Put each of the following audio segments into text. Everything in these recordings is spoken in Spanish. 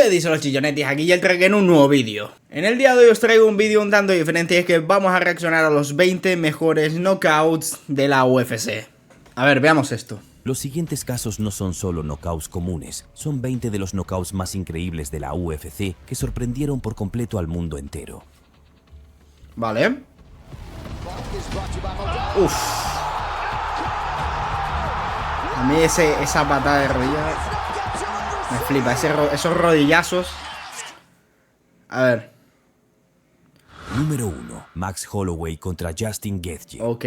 ¿Qué dicen los chillonetis? Aquí ya traigo en un nuevo vídeo. En el día de hoy os traigo un vídeo un tanto diferente y es que vamos a reaccionar a los 20 mejores knockouts de la UFC. A ver, veamos esto. Los siguientes casos no son solo knockouts comunes, son 20 de los knockouts más increíbles de la UFC que sorprendieron por completo al mundo entero. Vale. Uff. A mí esa patada de rodilla me flipa, esos rodillazos. A ver. Número 1. Max Holloway contra Justin Gaethje. Ok.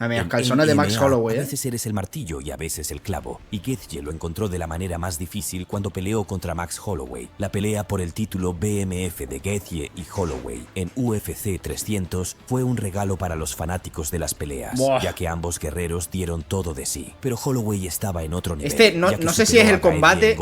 A mí, los calzones de Max Holloway, A veces eres el martillo y a veces el clavo. Y Gaethje lo encontró de la manera más difícil cuando peleó contra Max Holloway. La pelea por el título BMF de Gaethje y Holloway en UFC 300 fue un regalo para los fanáticos de las peleas, ya que ambos guerreros dieron todo de sí. Pero Holloway estaba en otro nivel. No sé si es el combate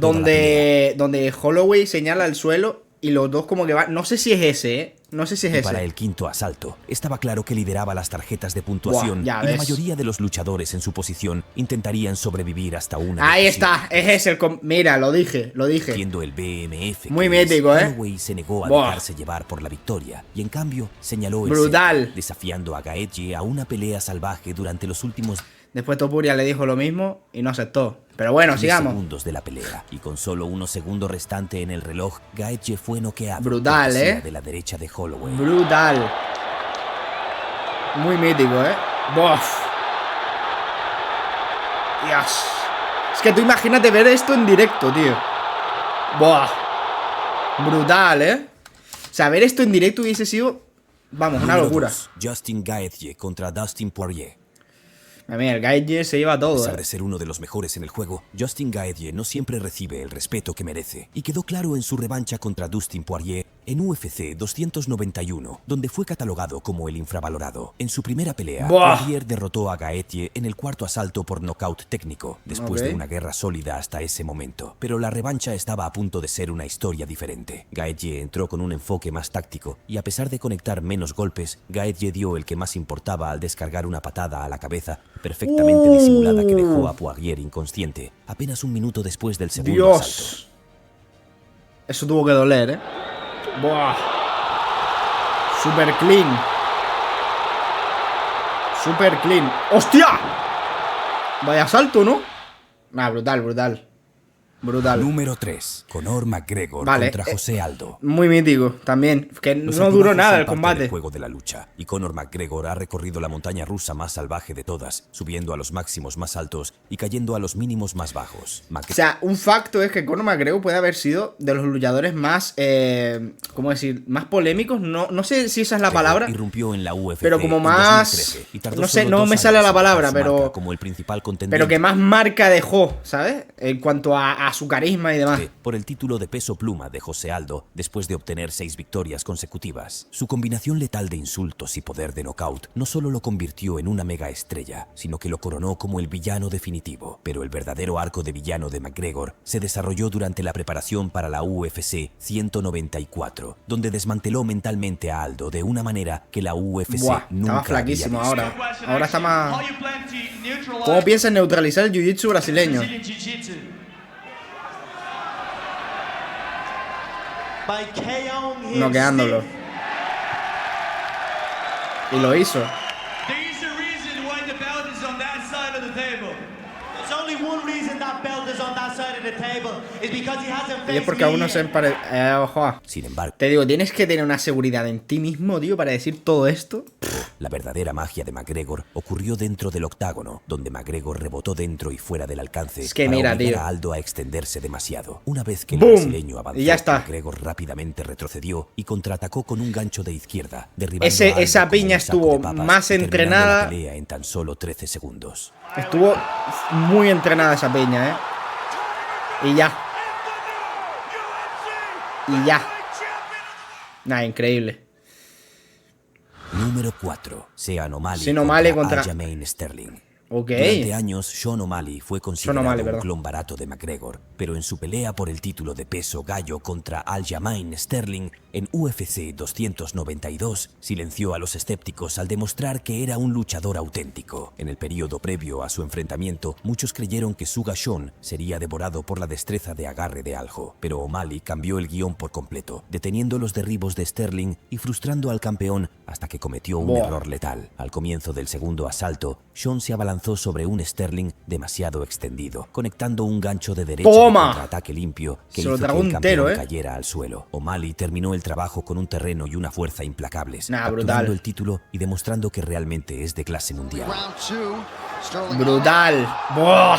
donde Holloway señala el suelo y los dos como que van. No sé si es ese, ¿eh? No sé si es ese. Para el quinto asalto, estaba claro que lideraba las tarjetas de puntuación y la mayoría de los luchadores en su posición intentarían sobrevivir hasta una. Ahí está, es ese mira, lo dije. Siendo el BMF. Muy mítico, Holloway se negó a dejarse llevar por la victoria y en cambio señaló el brutal, desafiando a Gaethje a una pelea salvaje durante los últimos. Después Topuria le dijo lo mismo y no aceptó. Pero bueno, sigamos. Segundos de la pelea y con solo unos segundos restantes en el reloj, Gaethje fue noqueado. Brutal, de la derecha de Holloway. Brutal. Muy mítico, Bof. Dios. Es que tú imagínate ver esto en directo, tío. Buah. Brutal, O sea, ver esto en directo hubiese sido, vamos, una locura. 2. Justin Gaethje contra Dustin Poirier. A mí, el Gaethje se lleva todo. A pesar de ser uno de los mejores en el juego, Justin Gaethje no siempre recibe el respeto que merece. Y quedó claro en su revancha contra Dustin Poirier en UFC 291, donde fue catalogado como el infravalorado. En su primera pelea, Poirier derrotó a Gaethje en el cuarto asalto por nocaut técnico, después de una guerra sólida hasta ese momento. Pero la revancha estaba a punto de ser una historia diferente. Gaethje entró con un enfoque más táctico y a pesar de conectar menos golpes, Gaethje dio el que más importaba al descargar una patada a la cabeza perfectamente disimulada que dejó a Poirier inconsciente apenas un minuto después del segundo asalto. Eso tuvo que doler, Buah. Super clean. Super clean. ¡Hostia! Vaya salto, ¿no? Brutal. Número 3. Conor McGregor contra José Aldo. Muy mítico también. Que no duró nada el combate. El juego de la lucha. Y Conor McGregor ha recorrido la montaña rusa más salvaje de todas, subiendo a los máximos más altos y cayendo a los mínimos más bajos. O sea, un facto es que Conor McGregor puede haber sido de los luchadores más, ¿cómo decir? Más polémicos. No sé si esa es la palabra. Irrumpió en la UFC, pero como más, no sé, no me sale la palabra, pero como el principal contendiente. Pero que más marca dejó, ¿sabes? En cuanto a su carisma y demás. Por el título de peso pluma de José Aldo, después de obtener 6 victorias consecutivas. Su combinación letal de insultos y poder de knockout no solo lo convirtió en una mega estrella, sino que lo coronó como el villano definitivo. Pero el verdadero arco de villano de McGregor se desarrolló durante la preparación para la UFC 194, donde desmanteló mentalmente a Aldo de una manera que la UFC nunca estaba flaquísimo ahora. Ahora está más. ¿Cómo piensas neutralizar el jiu-jitsu brasileño? Noqueándolo. Y lo hizo. Y es porque aún no se ojo. Sin embargo, te digo, tienes que tener una seguridad en ti mismo, tío, para decir todo esto. La verdadera magia de McGregor ocurrió dentro del octágono, donde McGregor rebotó dentro y fuera del alcance para obligar a Aldo a extenderse demasiado. Una vez que el brasileño avanzó, McGregor rápidamente retrocedió y contraatacó con un gancho de izquierda, derribando a Aldo esa piña estuvo más entrenada. La pelea en tan solo 13 segundos. Estuvo muy entrenada esa piña, Y ya. Nah, increíble. Número 4. Sean O'Malley contra Aljamain Sterling. Ok. Durante años, Sean O'Malley fue considerado O'Malley, un perdón. clon barato de McGregor, pero en su pelea por el título de peso gallo contra Aljamain Sterling en UFC 292, silenció a los escépticos al demostrar que era un luchador auténtico. En el periodo previo a su enfrentamiento, muchos creyeron que Suga Sean sería devorado por la destreza de agarre de Aljo, pero O'Malley cambió el guión por completo, deteniendo los derribos de Sterling y frustrando al campeón hasta que cometió un error letal. Al comienzo del segundo asalto, Sean se abalanzó sobre un Sterling demasiado extendido, conectando un gancho de derecha de contraataque limpio que hizo que el campeón cayera al suelo. O'Malley terminó el trabajo con un terreno y una fuerza implacables, capturando el título y demostrando que realmente es de clase mundial. Brutal. ¡Buah!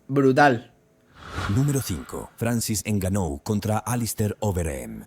Brutal. Número 5. Francis Ngannou contra Alistair Overeem.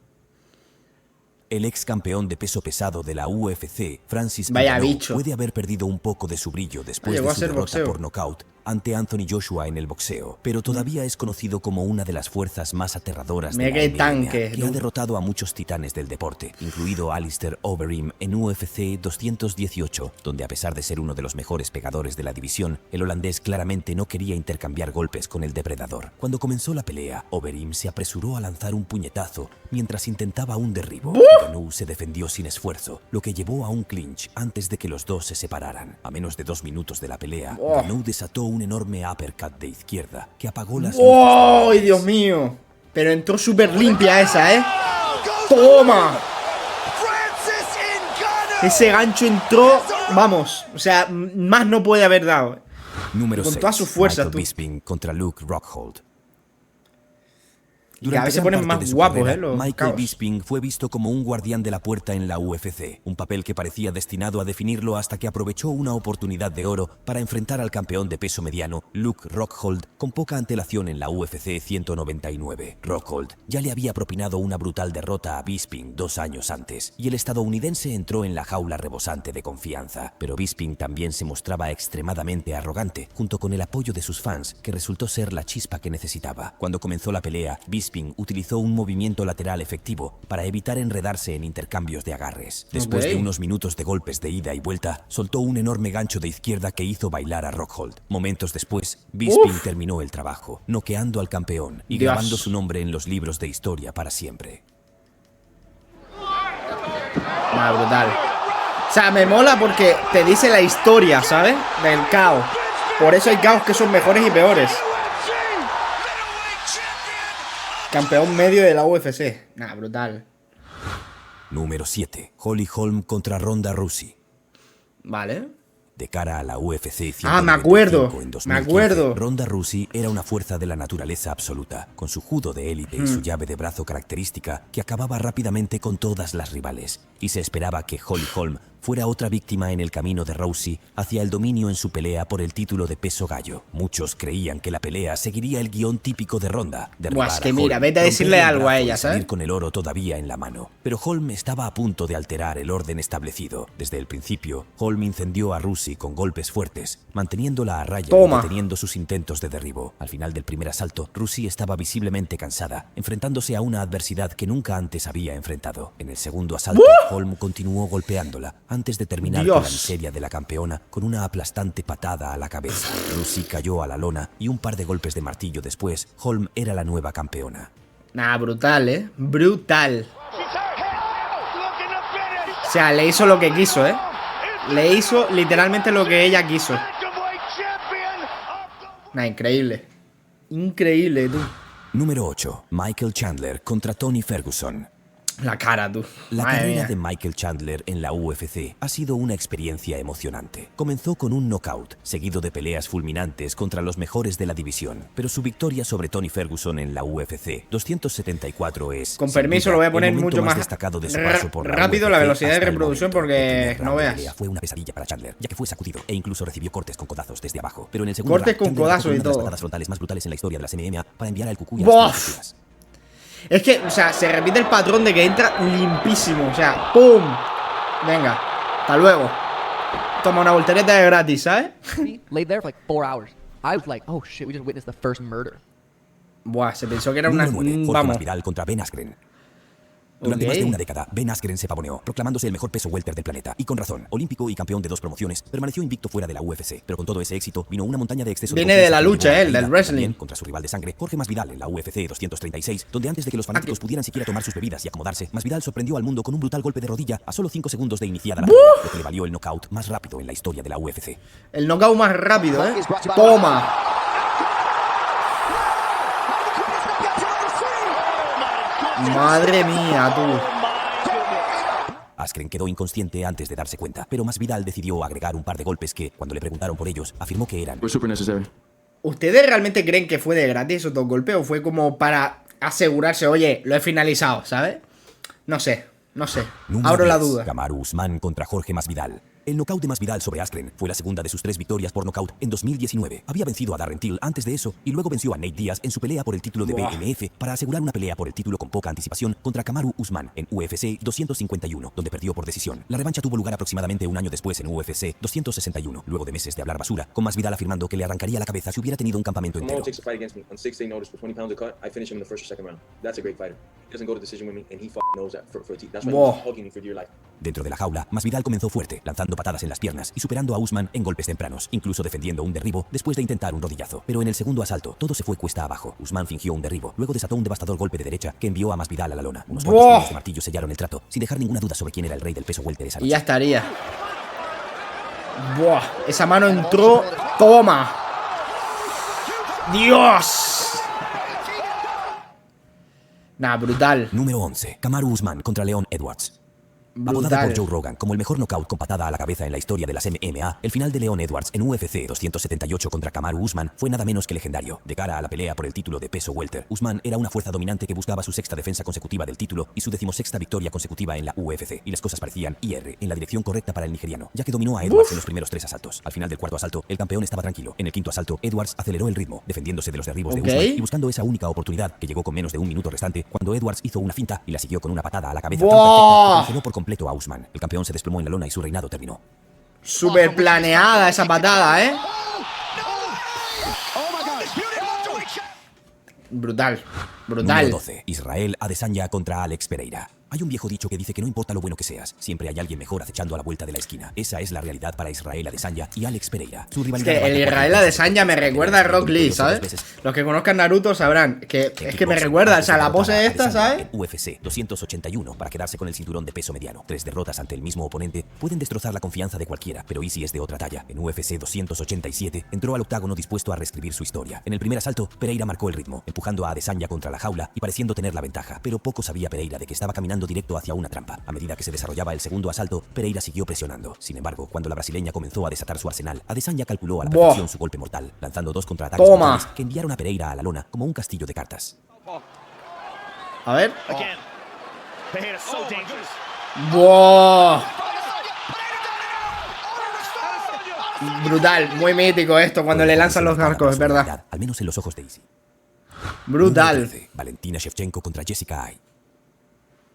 El ex campeón de peso pesado de la UFC, Francis Ngannou, puede haber perdido un poco de su brillo después de su derrota por nocaut ante Anthony Joshua en el boxeo, pero todavía es conocido como una de las fuerzas más aterradoras de la MMA, que ha derrotado a muchos titanes del deporte, incluido Alistair Overeem en UFC 218, donde a pesar de ser uno de los mejores pegadores de la división, el holandés claramente no quería intercambiar golpes con el depredador. Cuando comenzó la pelea, Overeem se apresuró a lanzar un puñetazo mientras intentaba un derribo. Ngannou se defendió sin esfuerzo, lo que llevó a un clinch antes de que los dos se separaran. A menos de 2 minutos de la pelea, Ngannou desató un enorme uppercut de izquierda que apagó las luces. ¡Ay, Dios mío! Pero entró súper limpia esa, ¿eh? ¡Toma! Ese gancho entró, vamos, o sea, más no puede haber dado. Número 6. Con todas sus fuerzas, Michael Bisping contra Luke Rockhold. Y a veces se ponen más guapos, los Michael Bisping fue visto como un guardián de la puerta en la UFC, un papel que parecía destinado a definirlo hasta que aprovechó una oportunidad de oro para enfrentar al campeón de peso mediano, Luke Rockhold, con poca antelación en la UFC 199. Rockhold ya le había propinado una brutal derrota a Bisping 2 años antes, y el estadounidense entró en la jaula rebosante de confianza. Pero Bisping también se mostraba extremadamente arrogante, junto con el apoyo de sus fans, que resultó ser la chispa que necesitaba. Cuando comenzó la pelea, Bisping utilizó un movimiento lateral efectivo para evitar enredarse en intercambios de agarres. Después de unos minutos de golpes de ida y vuelta, soltó un enorme gancho de izquierda que hizo bailar a Rockhold. Momentos después, Bisping terminó el trabajo, noqueando al campeón y grabando su nombre en los libros de historia para siempre. Brutal. O sea, me mola porque te dice la historia, ¿sabes? Del caos. Por eso hay caos que son mejores y peores. Campeón medio de la UFC. Brutal. Número 7. Holly Holm contra Ronda Rousey. Vale. De cara a la UFC 195 me acuerdo. en 2015, Me acuerdo. Ronda Rousey era una fuerza de la naturaleza absoluta, con su judo de élite y su llave de brazo característica que acababa rápidamente con todas las rivales, y se esperaba que Holly Holm fuera otra víctima en el camino de Rousey hacia el dominio en su pelea por el título de peso gallo. Muchos creían que la pelea seguiría el guión típico de Ronda. Es que mira, vete a decirle algo a ella, ¿sabes? Salir con el oro todavía en la mano. Pero Holm estaba a punto de alterar el orden establecido. Desde el principio, Holm incendió a Rousey con golpes fuertes, manteniéndola a raya y deteniendo sus intentos de derribo. Al final del primer asalto, Rousey estaba visiblemente cansada, enfrentándose a una adversidad que nunca antes había enfrentado. En el segundo asalto, Holm continuó golpeándola, antes de terminar con la miseria de la campeona con una aplastante patada a la cabeza. Rousey cayó a la lona y un par de golpes de martillo después, Holm era la nueva campeona. Brutal, brutal. O sea, le hizo lo que quiso, Le hizo literalmente lo que ella quiso. Increíble. Increíble, tú. Número 8. Michael Chandler contra Tony Ferguson. La cara, tú. La carrera de Michael Chandler en la UFC ha sido una experiencia emocionante. Comenzó con un knockout, seguido de peleas fulminantes contra los mejores de la división. Pero su victoria sobre Tony Ferguson en la UFC 274 es... Con permiso, lo voy a poner mucho más destacado de su paso por rápido la velocidad de reproducción porque no veas. Fue una pesadilla para Chandler, ya que fue sacudido e incluso recibió cortes con codazos desde abajo. Pero en el segundo cortes con codazos y todo. Una de las patadas frontales más brutales en la historia de las MMA para enviar al cucuy a las Es que, o sea, se repite el patrón de que entra limpísimo. O sea, ¡pum! Venga, hasta luego. Toma una voltereta de gratis, ¿sabes? Laid there for like 4 hours. I was like, oh shit, we just witnessed the first murder. Se pensó que era una... Jorge Masvidal contra Ben Askren. Durante Ok. más de una década, Ben Askren se pavoneó, proclamándose el mejor peso welter del planeta. Y con razón, olímpico y campeón de 2 promociones, permaneció invicto fuera de la UFC. Pero con todo ese éxito, vino una montaña de exceso Viene de de la confianza que lucha, llevó a del caída, wrestling. también contra su rival de sangre, Jorge Masvidal, en la UFC 236, donde antes de que los fanáticos pudieran siquiera tomar sus bebidas y acomodarse, Masvidal sorprendió al mundo con un brutal golpe de rodilla a solo 5 segundos de iniciada la pelea, lo que le valió el knockout más rápido en la historia de la UFC. El knockout más rápido, Toma. Madre mía, tú. Askren quedó inconsciente antes de darse cuenta, pero Masvidal decidió agregar un par de golpes que, cuando le preguntaron por ellos, afirmó que eran We're super necessary. ¿Ustedes realmente creen que fue de gratis esos 2 golpes o fue como para asegurarse, oye, lo he finalizado, ¿sabes? No sé. Número Abro la 10, duda. Kamaru Usman contra Jorge Masvidal. El knockout de Masvidal sobre Askren fue la segunda de sus 3 victorias por knockout en 2019. Había vencido a Darren Till antes de eso y luego venció a Nate Diaz en su pelea por el título de BMF para asegurar una pelea por el título con poca anticipación contra Kamaru Usman en UFC 251, donde perdió por decisión. La revancha tuvo lugar aproximadamente un año después en UFC 261, luego de meses de hablar basura, con Masvidal afirmando que le arrancaría la cabeza si hubiera tenido un campamento Tomorrow entero. takes a fight against me on 6-day notice for 20 pounds a cut. I finish him in the first or second round. That's a great fighter. He doesn't go to decision with me, and he knows that for a That's why Whoa. he's hugging me for dear life. Dentro de la jaula, Masvidal comenzó fuerte, lanzando patadas en las piernas y superando a Usman en golpes tempranos, incluso defendiendo un derribo después de intentar un rodillazo. Pero en el segundo asalto, todo se fue cuesta abajo. Usman fingió un derribo, luego desató un devastador golpe de derecha que envió a Masvidal a la lona. Unos cuantos tiros de martillo sellaron el trato, sin dejar ninguna duda sobre quién era el rey del peso welter esa Y noche. ya estaría. Buah, esa mano entró. Toma. Dios. Nah, brutal. Número 11. Kamaru Usman contra Leon Edwards. Apodado Brutal. por Joe Rogan como el mejor knockout con patada a la cabeza en la historia de las MMA, el final de Leon Edwards en UFC 278 contra Kamaru Usman fue nada menos que legendario. De cara a la pelea por el título de peso welter, Usman era una fuerza dominante que buscaba su 6ª defensa consecutiva del título y su 16ª victoria consecutiva en la UFC, y las cosas parecían ir en la dirección correcta para el nigeriano, ya que dominó a Edwards en los primeros 3 asaltos. Al final del 4º asalto, el campeón estaba tranquilo. En el 5º asalto, Edwards aceleró el ritmo, defendiéndose de los derribos Ok. de Usman y buscando esa única oportunidad que llegó con menos de un minuto restante cuando Edwards hizo una finta y la siguió con una patada a la cabeza tan ¡Buah! perfecta que canceló por completo a Usman. El campeón se desplomó en la lona y su reinado terminó. Súper planeada esa patada, Brutal. Número Brutal. 12. Israel Adesanya contra Alex Pereira. Hay un viejo dicho que dice que no importa lo bueno que seas, siempre hay alguien mejor acechando a la vuelta de la esquina. Esa es la realidad para Israel Adesanya y Alex Pereira. Su Es rivalidad que el arranca Israel por Adesanya me recuerda a Rock Lee, ¿sabes? Los que conozcan Naruto sabrán que es que me recuerda, o sea, la pose esta, ¿sabes? En UFC 281 para quedarse con el cinturón de peso mediano. 3 derrotas ante el mismo oponente pueden destrozar la confianza de cualquiera, pero ¿y si es de otra talla? En UFC 287 entró al octágono dispuesto a reescribir su historia. En el primer asalto, Pereira marcó el ritmo, empujando a Adesanya contra la jaula y pareciendo tener la ventaja, pero poco sabía Pereira de que estaba caminando directo hacia una trampa. A medida que se desarrollaba el segundo asalto, Pereira siguió presionando. Sin embargo, cuando la brasileña comenzó a desatar su arsenal, Adesanya calculó a la Buah. perfección su golpe mortal, lanzando 2 contraataques Toma. brutales que enviaron a Pereira a la lona como un castillo de cartas. A ver. Again, Pereira so dangerous. ¡Buah! Brutal, muy mítico esto cuando le lanzan los arcos, es verdad. Al menos en los ojos de Izzy. Brutal. Número 13, Valentina Shevchenko contra Jessica Eye.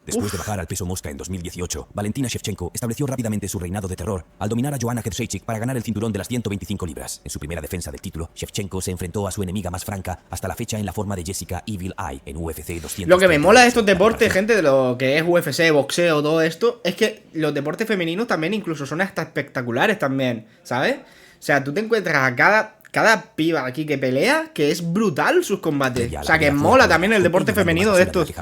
Después de bajar al peso mosca en 2018, Valentina Shevchenko estableció rápidamente su reinado de terror al dominar a Joanna Jędrzejczyk para ganar el cinturón de las 125 libras. En su primera defensa del título, Shevchenko se enfrentó a su enemiga más franca hasta la fecha en la forma de Jessica Evil Eye en UFC 200. Lo que me mola de estos deportes, gente, de lo que es UFC, boxeo, todo esto, es que los deportes femeninos también incluso son hasta espectaculares también, ¿sabes? O sea, tú te encuentras a cada piba aquí que pelea, que es brutal sus combates. O sea, que mola también el deporte femenino de estos. De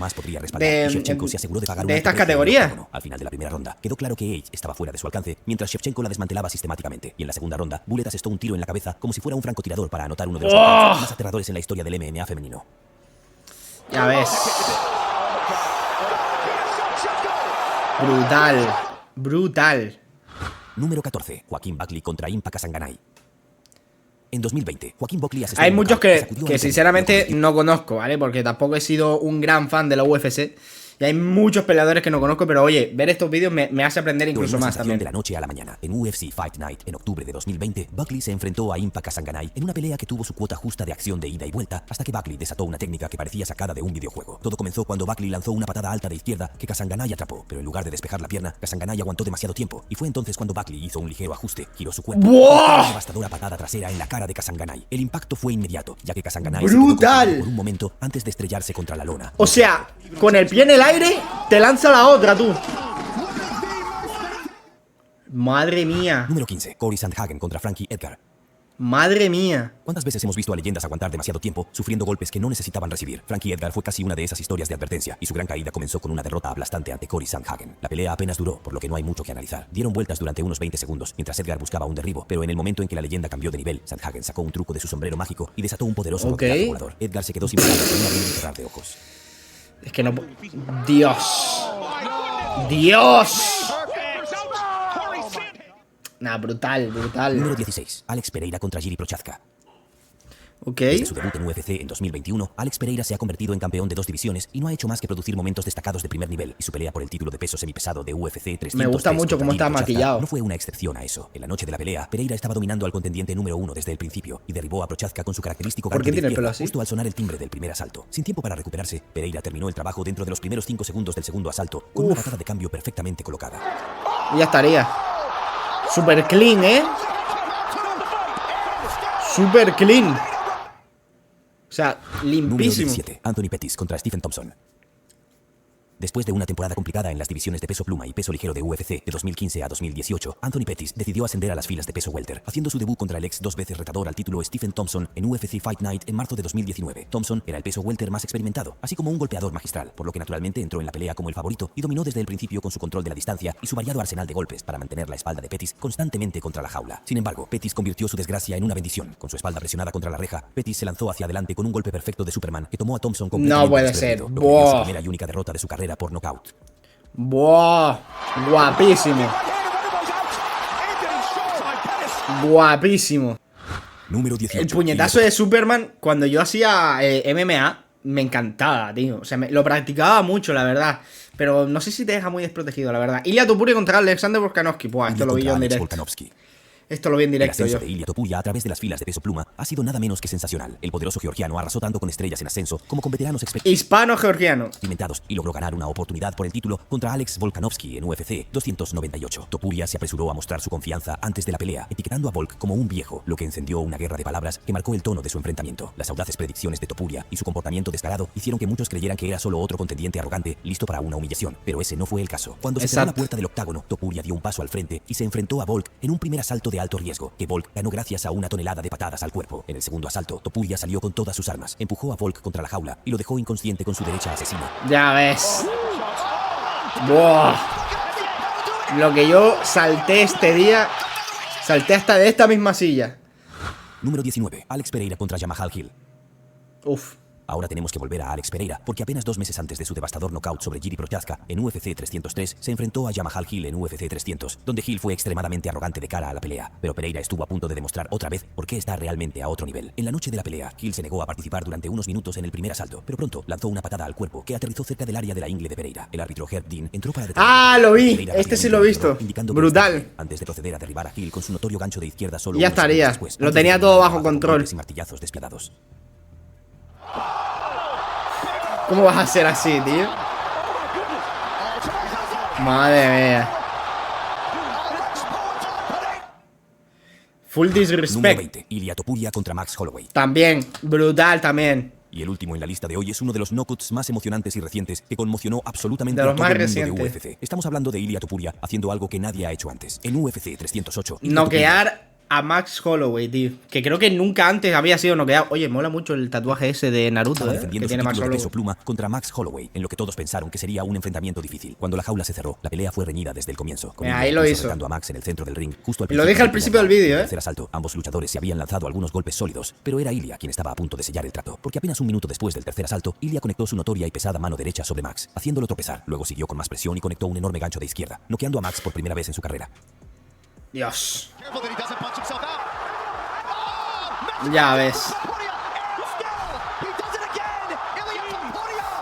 estas categorías. Al final de la primera ronda, quedó claro que Age estaba fuera de su alcance, mientras Shevchenko la desmantelaba sistemáticamente. Y en la segunda ronda, Bullet asestó un tiro en la cabeza como si fuera un francotirador para anotar uno de los knockouts más aterradores en la historia del MMA femenino. Ya ves. Brutal. Brutal. Número 14. Joaquín Buckley contra Impa Kasanganay. En 2020, Joaquín Buckley asestó Hay un muchos knockout que sacudió a la sinceramente competencia. no conozco, ¿vale? Porque tampoco he sido un gran fan de la UFC. Y hay muchos peleadores que no conozco, pero oye, ver estos vídeos me hace aprender incluso Una más sensación también. de la noche a la mañana. En UFC Fight Night en octubre de 2020, Buckley se enfrentó a Impa Kasanganay en una pelea que tuvo su cuota justa de acción de ida y vuelta hasta que Buckley desató una técnica que parecía sacada de un videojuego. Todo comenzó cuando Buckley lanzó una patada alta de izquierda que Kasanganay atrapó, pero en lugar de despejar la pierna, Kasanganay aguantó demasiado tiempo y fue entonces cuando Buckley hizo un ligero ajuste, giró su cuerpo ¡Buah! y colocó una devastadora patada trasera en la cara de Kasanganay. El impacto fue inmediato, ya que Kasanganay se quedó ¡Brutal! congelado por un momento antes de estrellarse contra la lona. O sea, con el pie en el aire, te lanza la otra, tú. Madre mía. Número 15. Cory Sandhagen contra Frankie Edgar. Madre mía. ¿Cuántas veces hemos visto a leyendas aguantar demasiado tiempo sufriendo golpes que no necesitaban recibir? Frankie Edgar fue casi una de esas historias de advertencia y su gran caída comenzó con una derrota aplastante ante Cory Sandhagen. La pelea apenas duró, por lo que no hay mucho que analizar. Dieron vueltas durante unos 20 segundos mientras Edgar buscaba un derribo, pero en el momento en que la leyenda cambió de nivel, Sandhagen sacó un truco de su sombrero mágico y desató un poderoso rodeado volador. Edgar se quedó sin palabras con un abrir y cerrar de ojos. Es que no... Dios. Dios. Nah, brutal, brutal. Número 16. Alex Pereira contra Jiri Prochazka. Ok. Desde su debut en UFC en 2021, Alex Pereira se ha convertido en campeón de 2 divisiones y no ha hecho más que producir momentos destacados de primer nivel, y su pelea por el título de peso semipesado de UFC 303 Me gusta mucho cómo está contra Jiri maquillado. Prochazka no fue una excepción a eso. En la noche de la pelea, Pereira estaba dominando al contendiente número 1 desde el principio y derribó a Prochazka con su característico ¿Por gancho qué de tiene el pelo izquierda así? justo al sonar el timbre del primer asalto. Sin tiempo para recuperarse, Pereira terminó el trabajo dentro de los primeros 5 segundos del segundo asalto con una patada de cambio perfectamente colocada. Y ya estaría. Super clean, ¿eh? Super clean. O sea, Número limpísimo. 17. Anthony Pettis contra Stephen Thompson. Después de una temporada complicada en las divisiones de peso pluma y peso ligero de UFC de 2015 a 2018, Anthony Pettis decidió ascender a las filas de peso welter, haciendo su debut contra el ex 2 veces retador al título Stephen Thompson en UFC Fight Night en marzo de 2019. Thompson era el peso welter más experimentado, así como un golpeador magistral, por lo que naturalmente entró en la pelea como el favorito y dominó desde el principio con su control de la distancia y su variado arsenal de golpes para mantener la espalda de Pettis constantemente contra la jaula. Sin embargo, Pettis convirtió su desgracia en una bendición. Con su espalda presionada contra la reja, Pettis se lanzó hacia adelante con un golpe perfecto de Superman que tomó a Thompson completamente No puede desprevenido, ser. lo que le dio su Buah. primera y única derrota de su carrera por nocaut. Buah. Guapísimo. Guapísimo. Número 18. El puñetazo de Superman, cuando yo hacía MMA, me encantaba, tío. O sea, lo practicaba mucho, la verdad. Pero no sé si te deja muy desprotegido, la verdad. Ilia Topuria contra Alexander Volkanovski. Buah, esto lo vi yo en directo. Esto lo vi en El directo ascenso yo. de Ilia Topuria a través de las filas de peso pluma ha sido nada menos que sensacional. El poderoso georgiano arrasó tanto con estrellas en ascenso como con veteranos Hispano-georgiano. experimentados y logró ganar una oportunidad por el título contra Alex Volkanovski en UFC 298. Topuria se apresuró a mostrar su confianza antes de la pelea, etiquetando a Volk como un viejo, lo que encendió una guerra de palabras que marcó el tono de su enfrentamiento. Las audaces predicciones de Topuria y su comportamiento descarado hicieron que muchos creyeran que era solo otro contendiente arrogante listo para una humillación, pero ese no fue el caso. Cuando se cerró la puerta del octágono, Topuria dio un paso al frente y se enfrentó a Volk en un primer asalto de alto riesgo, que Volk ganó gracias a una tonelada de patadas al cuerpo. En el segundo asalto, Topuria salió con todas sus armas, empujó a Volk contra la jaula y lo dejó inconsciente con su derecha asesina. Ya ves. Buah. Lo que yo salté este día. Salté hasta de esta misma silla. Número 19. Alex Pereira contra Jamahal Hill. Uf. Ahora tenemos que volver a Alex Pereira, porque apenas 2 meses antes de su devastador knockout sobre Jiri Prochazka en UFC 303, se enfrentó a Jamahal Hill en UFC 300, donde Hill fue extremadamente arrogante de cara a la pelea. Pero Pereira estuvo a punto de demostrar otra vez por qué está realmente a otro nivel. En la noche de la pelea, Hill se negó a participar durante unos minutos en el primer asalto, pero pronto lanzó una patada al cuerpo que aterrizó cerca del área de la ingle de Pereira. El árbitro Herb Dean entró para detenerlo. Ah, lo vi. Pereira Este batió sí un lo he golpe visto. indicando que Brutal. estaba antes de proceder a derribar a Hill con su notorio gancho de izquierda solo Ya unos segundos estaría. después, Lo antes de tenía terminar todo el bajo trabajo con control. golpes y martillazos despiadados. ¿Cómo vas a ser así, tío? Madre mía. Full Número disrespect. 20. Ilia Topuria contra Max Holloway. También. Brutal también. Y el último en la lista de hoy es uno de los knockouts más emocionantes y recientes que conmocionó absolutamente De a los todo más el mundo de recientes. UFC. Estamos hablando de Ilia Topuria haciendo algo que nadie ha hecho antes. En UFC 308, Ilia Topuria Noquear a Max Holloway, tío. Que creo que nunca antes había sido noqueado. Oye, mola mucho el tatuaje ese de Naruto, estaba que defendiendo su tiene Max título de peso Holloway. pluma contra Max Holloway, en lo que todos pensaron que sería un enfrentamiento difícil. Cuando la jaula se cerró, la pelea fue reñida desde el comienzo. Con Mira, Ilia ahí lo incluso hizo. retando a Max en el centro del ring, justo al Lo dije al principio del vídeo, En el ¿eh? tercer asalto, ambos luchadores se habían lanzado algunos golpes sólidos, pero era Ilia quien estaba a punto de sellar el trato, porque apenas un minuto después del tercer asalto, Ilia conectó su notoria y pesada mano derecha sobre Max, haciéndolo tropezar. Luego siguió con más presión y conectó un enorme gancho de izquierda, noqueando a Max por primera vez en su carrera. Dios. Ya ves.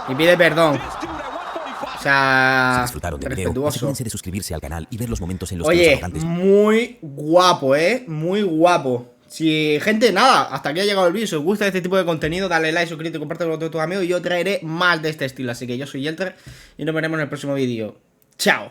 Y pide perdón. O Si sea, disfrutaron del video, respetuoso. asegúrense de suscribirse al canal y ver los momentos en los que los Oye, arrogantes muy guapo, muy guapo. Si, gente, nada, hasta aquí ha llegado el vídeo. Si os gusta este tipo de contenido, dale like, suscríbete, compártelo con todos tus amigos y yo traeré más de este estilo. Así que yo soy Yelter y nos veremos en el próximo vídeo. Chao.